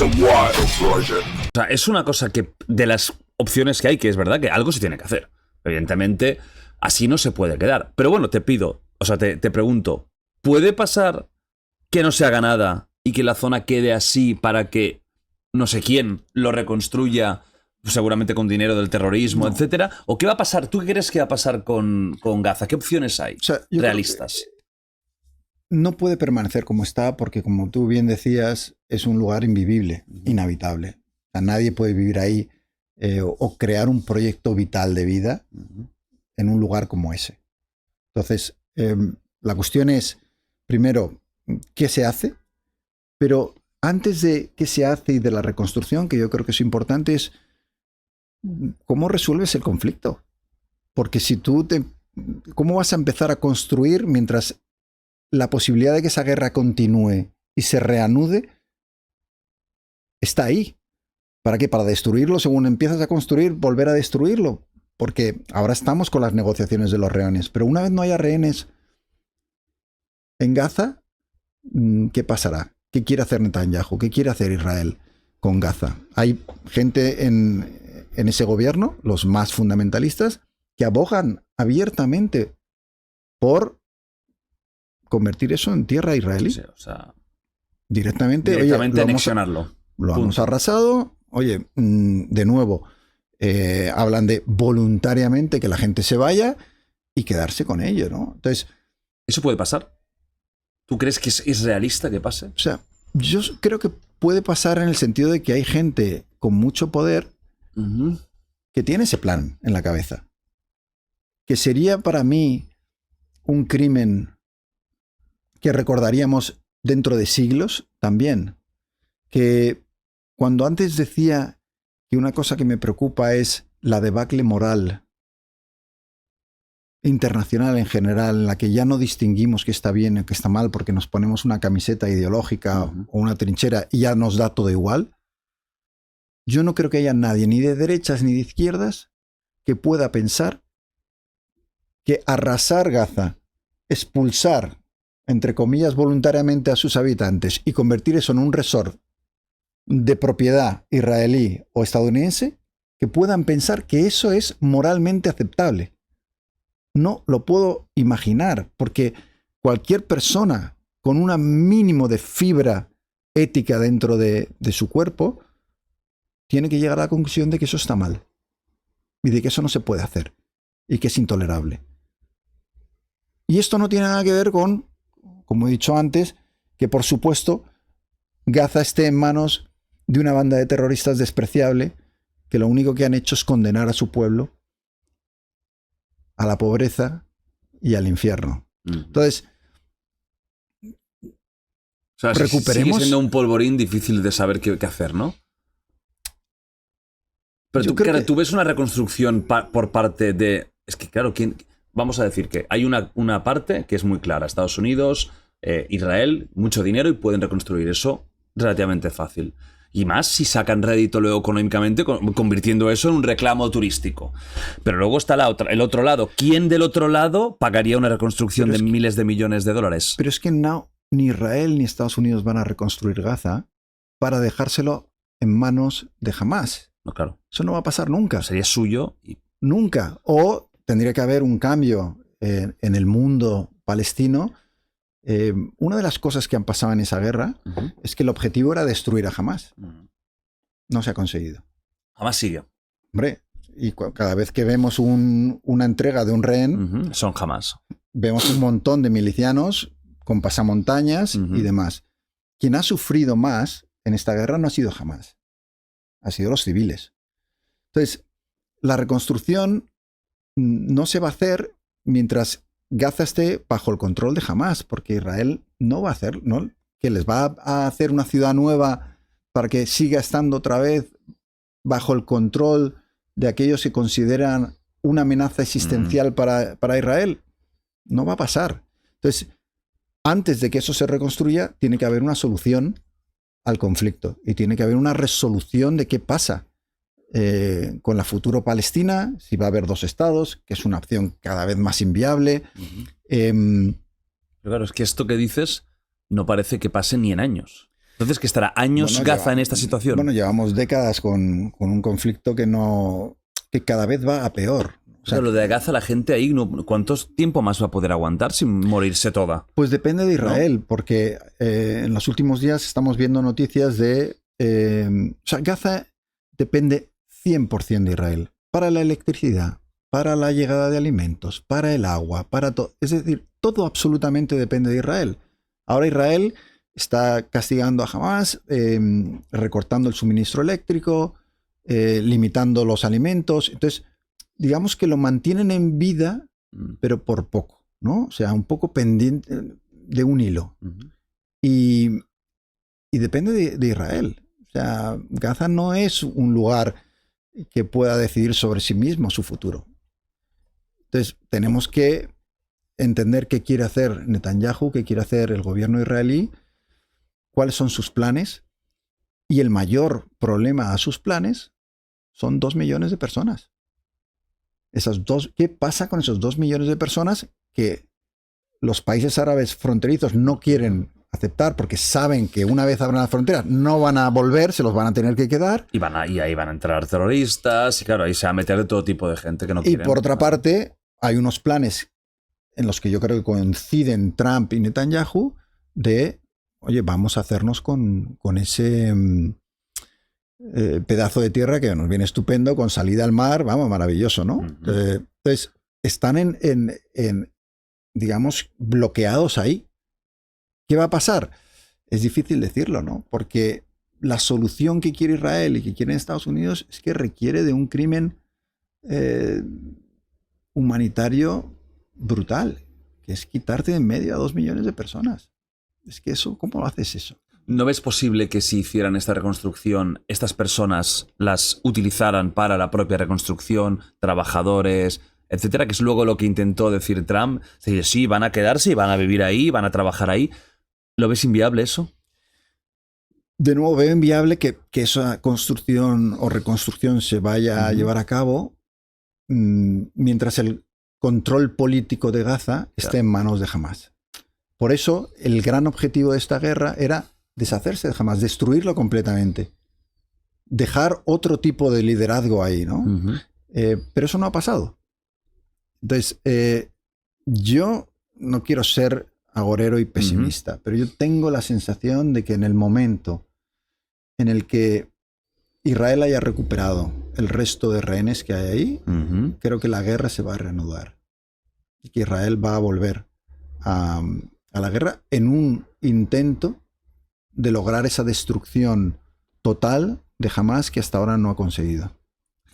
O sea, es una cosa que de las opciones que hay, que es verdad que algo se tiene que hacer. Evidentemente, así no se puede quedar. Pero bueno, te pregunto, ¿puede pasar que no se haga nada y que la zona quede así para que no sé quién lo reconstruya, seguramente con dinero del terrorismo, etcétera? ¿O qué va a pasar? ¿Tú qué crees que va a pasar con Gaza? ¿Qué opciones hay realistas? No puede permanecer como está porque, como tú bien decías, es un lugar invivible, inhabitable. O sea, nadie puede vivir ahí o crear un proyecto vital de vida en un lugar como ese. Entonces, la cuestión es, primero, ¿qué se hace? Pero antes de qué se hace y de la reconstrucción, que yo creo que es importante, es cómo resuelves el conflicto. Porque si ¿cómo vas a empezar a construir mientras la posibilidad de que esa guerra continúe y se reanude está ahí? ¿Para qué? Para destruirlo, según empiezas a construir, volver a destruirlo. Porque ahora estamos con las negociaciones de los rehenes, pero una vez no haya rehenes en Gaza, ¿qué pasará? ¿Qué quiere hacer Netanyahu? ¿Qué quiere hacer Israel con Gaza? Hay gente en ese gobierno, los más fundamentalistas, que abogan abiertamente por convertir eso en tierra israelí. Sí, o sea, directamente anexionarlo. Lo hemos arrasado. Oye, de nuevo, hablan de voluntariamente que la gente se vaya y quedarse con ello, ¿no? Entonces, ¿eso puede pasar? ¿Tú crees que es realista que pase? O sea, yo creo que puede pasar en el sentido de que hay gente con mucho poder que tiene ese plan en la cabeza. Que sería para mí un crimen que recordaríamos dentro de siglos también. Que cuando antes decía que una cosa que me preocupa es la debacle moral internacional en general, en la que ya no distinguimos qué está bien y qué está mal porque nos ponemos una camiseta ideológica o una trinchera y ya nos da todo igual, yo no creo que haya nadie, ni de derechas ni de izquierdas, que pueda pensar que arrasar Gaza, expulsar, entre comillas, voluntariamente a sus habitantes y convertir eso en un resort de propiedad israelí o estadounidense, que puedan pensar que eso es moralmente aceptable. No lo puedo imaginar, porque cualquier persona con un mínimo de fibra ética dentro de su cuerpo tiene que llegar a la conclusión de que eso está mal y de que eso no se puede hacer y que es intolerable. Y esto no tiene nada que ver con, como he dicho antes, que por supuesto Gaza esté en manos de una banda de terroristas despreciable que lo único que han hecho es condenar a su pueblo a la pobreza y al infierno. Entonces, o sea, recuperemos... Sigue siendo un polvorín difícil de saber qué hacer, ¿no? Pero tú ves una reconstrucción por parte de... Es que, claro, vamos a decir que hay una parte que es muy clara. Estados Unidos, Israel, mucho dinero y pueden reconstruir eso relativamente fácil. Y más si sacan rédito luego económicamente, convirtiendo eso en un reclamo turístico. Pero luego está el otro lado. ¿Quién del otro lado pagaría una reconstrucción de miles de millones de dólares? Pero es que ni Israel ni Estados Unidos van a reconstruir Gaza para dejárselo en manos de Hamás. No, claro. Eso no va a pasar nunca. Sería suyo. Nunca. O tendría que haber un cambio en el mundo palestino. Una de las cosas que han pasado en esa guerra es que el objetivo era destruir a Hamás. No se ha conseguido. Hamás sigue. Hombre, y cada vez que vemos una entrega de un rehén, son Hamás. Vemos un montón de milicianos con pasamontañas y demás. Quien ha sufrido más en esta guerra no ha sido Hamás, ha sido los civiles. Entonces, la reconstrucción no se va a hacer mientras Gaza esté bajo el control de Hamás, porque Israel no va a hacer, ¿no? Que les va a hacer una ciudad nueva para que siga estando otra vez bajo el control de aquellos que consideran una amenaza existencial para Israel. No va a pasar. Entonces, antes de que eso se reconstruya, tiene que haber una solución al conflicto y tiene que haber una resolución de qué pasa con la futura Palestina, si va a haber dos estados, que es una opción cada vez más inviable. Pero claro, es que esto que dices no parece que pase ni en años. Entonces, ¿que estará años Gaza en esta situación? Bueno, llevamos décadas con un conflicto que cada vez va a peor. O sea, pero lo de Gaza, la gente ahí, ¿cuánto tiempo más va a poder aguantar sin morirse toda? Pues depende de Israel, porque en los últimos días estamos viendo noticias de... o sea, Gaza depende 100% de Israel. Para la electricidad, para la llegada de alimentos, para el agua, para todo. Es decir, todo absolutamente depende de Israel. Ahora Israel está castigando a Hamas, recortando el suministro eléctrico, limitando los alimentos. Entonces, digamos que lo mantienen en vida, pero por poco, ¿no? O sea, un poco pendiente de un hilo. Y depende de Israel. O sea, Gaza no es un lugar que pueda decidir sobre sí mismo su futuro. Entonces, tenemos que entender qué quiere hacer Netanyahu, qué quiere hacer el gobierno israelí, cuáles son sus planes. Y el mayor problema a sus planes son 2 millones de personas. ¿Qué pasa con esos 2 millones de personas que los países árabes fronterizos no quieren aceptar porque saben que una vez abran las fronteras no van a volver, se los van a tener que quedar? Y ahí van a entrar terroristas y claro, ahí se va a meter de todo tipo de gente que no quiere. Y por otra parte, hay unos planes en los que yo creo que coinciden Trump y Netanyahu de, oye, vamos a hacernos con ese pedazo de tierra que nos viene estupendo, con salida al mar, vamos, maravilloso, ¿no? Entonces, están digamos, bloqueados ahí. ¿Qué va a pasar? Es difícil decirlo, ¿no? Porque la solución que quiere Israel y que quieren Estados Unidos es que requiere de un crimen humanitario brutal, que es quitarte de en medio a 2 millones de personas. Es que eso, ¿cómo haces eso? ¿No ves posible que si hicieran esta reconstrucción, estas personas las utilizaran para la propia reconstrucción, trabajadores, etcétera? Que es luego lo que intentó decir Trump. Sí, van a quedarse y van a vivir ahí, van a trabajar ahí. ¿Lo ves inviable eso? De nuevo, veo inviable que esa construcción o reconstrucción se vaya a llevar a cabo mientras el control político de Gaza esté en manos de Hamas. Por eso, el gran objetivo de esta guerra era deshacerse de Hamas, destruirlo completamente. Dejar otro tipo de liderazgo ahí, ¿no? Pero eso no ha pasado. Entonces, yo no quiero ser agorero y pesimista, pero yo tengo la sensación de que en el momento en el que Israel haya recuperado el resto de rehenes que hay ahí, creo que la guerra se va a reanudar. Y que Israel va a volver a la guerra en un intento de lograr esa destrucción total de Hamas que hasta ahora no ha conseguido.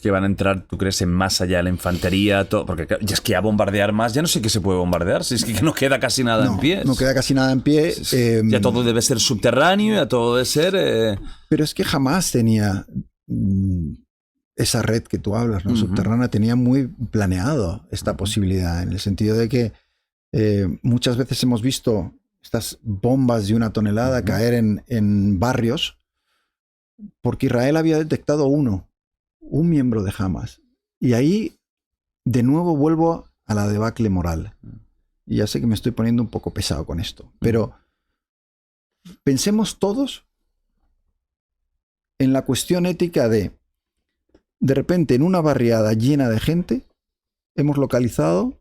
Que van a entrar, ¿tú crees, en más allá de la infantería? Todo, porque ya es que ya bombardear más, ya no sé qué se puede bombardear, si es que no queda casi nada en pie. No queda casi nada en pie. Ya todo debe ser subterráneo, ya todo debe ser... Pero es que jamás tenía esa red que tú hablas, ¿no? Subterránea, tenía muy planeado esta posibilidad, en el sentido de que muchas veces hemos visto estas bombas de 1 tonelada caer en barrios porque Israel había detectado un miembro de Hamas. Y ahí, de nuevo, vuelvo a la debacle moral. Y ya sé que me estoy poniendo un poco pesado con esto, pero pensemos todos en la cuestión ética de repente, en una barriada llena de gente, hemos localizado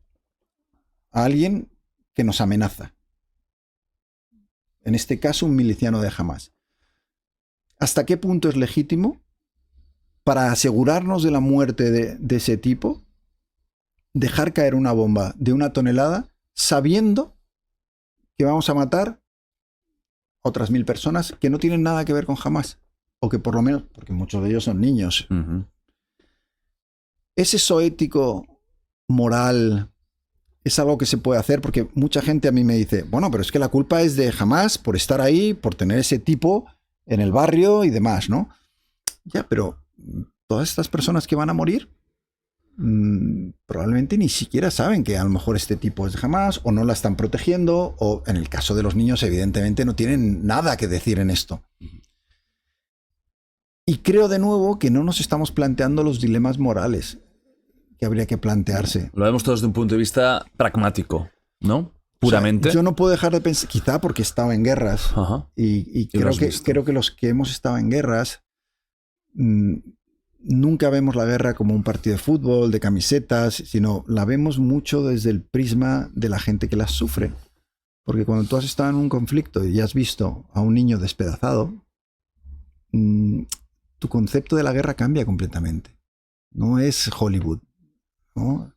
a alguien que nos amenaza. En este caso, un miliciano de Hamas. ¿Hasta qué punto es legítimo, para asegurarnos de la muerte de ese tipo, dejar caer una bomba de 1 tonelada sabiendo que vamos a matar otras 1000 personas que no tienen nada que ver con Hamas? O que por lo menos, porque muchos de ellos son niños. ¿Es eso ético, moral? ¿Es algo que se puede hacer? Porque mucha gente a mí me dice, bueno, pero es que la culpa es de Hamas por estar ahí, por tener ese tipo en el barrio y demás, ¿no? Ya, pero todas estas personas que van a morir probablemente ni siquiera saben que a lo mejor este tipo es de Hamas, o no la están protegiendo, o en el caso de los niños evidentemente no tienen nada que decir en esto. Y creo de nuevo que no nos estamos planteando los dilemas morales que habría que plantearse. Lo vemos todos desde un punto de vista pragmático, ¿no? puramente. O sea, yo no puedo dejar de pensar, quizá porque estaba en guerras, Ajá. y lo has creo visto. que los que hemos estado en guerras nunca vemos la guerra como un partido de fútbol, de camisetas, sino la vemos mucho desde el prisma de la gente que las sufre. Porque cuando tú has estado en un conflicto y has visto a un niño despedazado, tu concepto de la guerra cambia completamente. No es Hollywood, ¿no?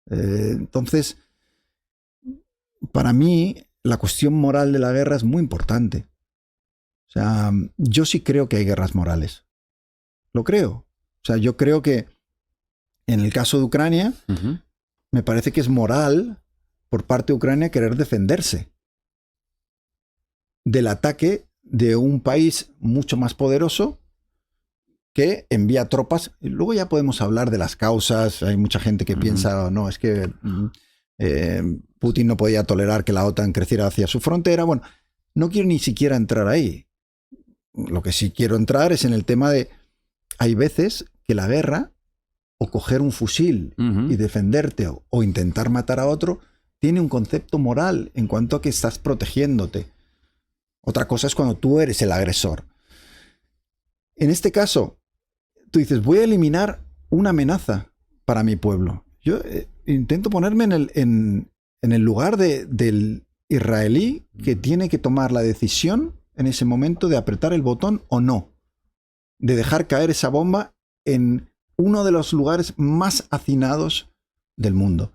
Entonces, para mí, la cuestión moral de la guerra es muy importante. O sea, yo sí creo que hay guerras morales. Lo creo. O sea, yo creo que en el caso de Ucrania, me parece que es moral por parte de Ucrania querer defenderse del ataque de un país mucho más poderoso que envía tropas. Y luego ya podemos hablar de las causas. Hay mucha gente que piensa, no, es que Putin no podía tolerar que la OTAN creciera hacia su frontera. Bueno, no quiero ni siquiera entrar ahí. Lo que sí quiero entrar es en el tema de, hay veces que la guerra, o coger un fusil y defenderte, o intentar matar a otro, tiene un concepto moral en cuanto a que estás protegiéndote. Otra cosa es cuando tú eres el agresor. En este caso, tú dices, voy a eliminar una amenaza para mi pueblo. Yo intento ponerme en el lugar del israelí que tiene que tomar la decisión en ese momento de apretar el botón o no, de dejar caer esa bomba en uno de los lugares más hacinados del mundo.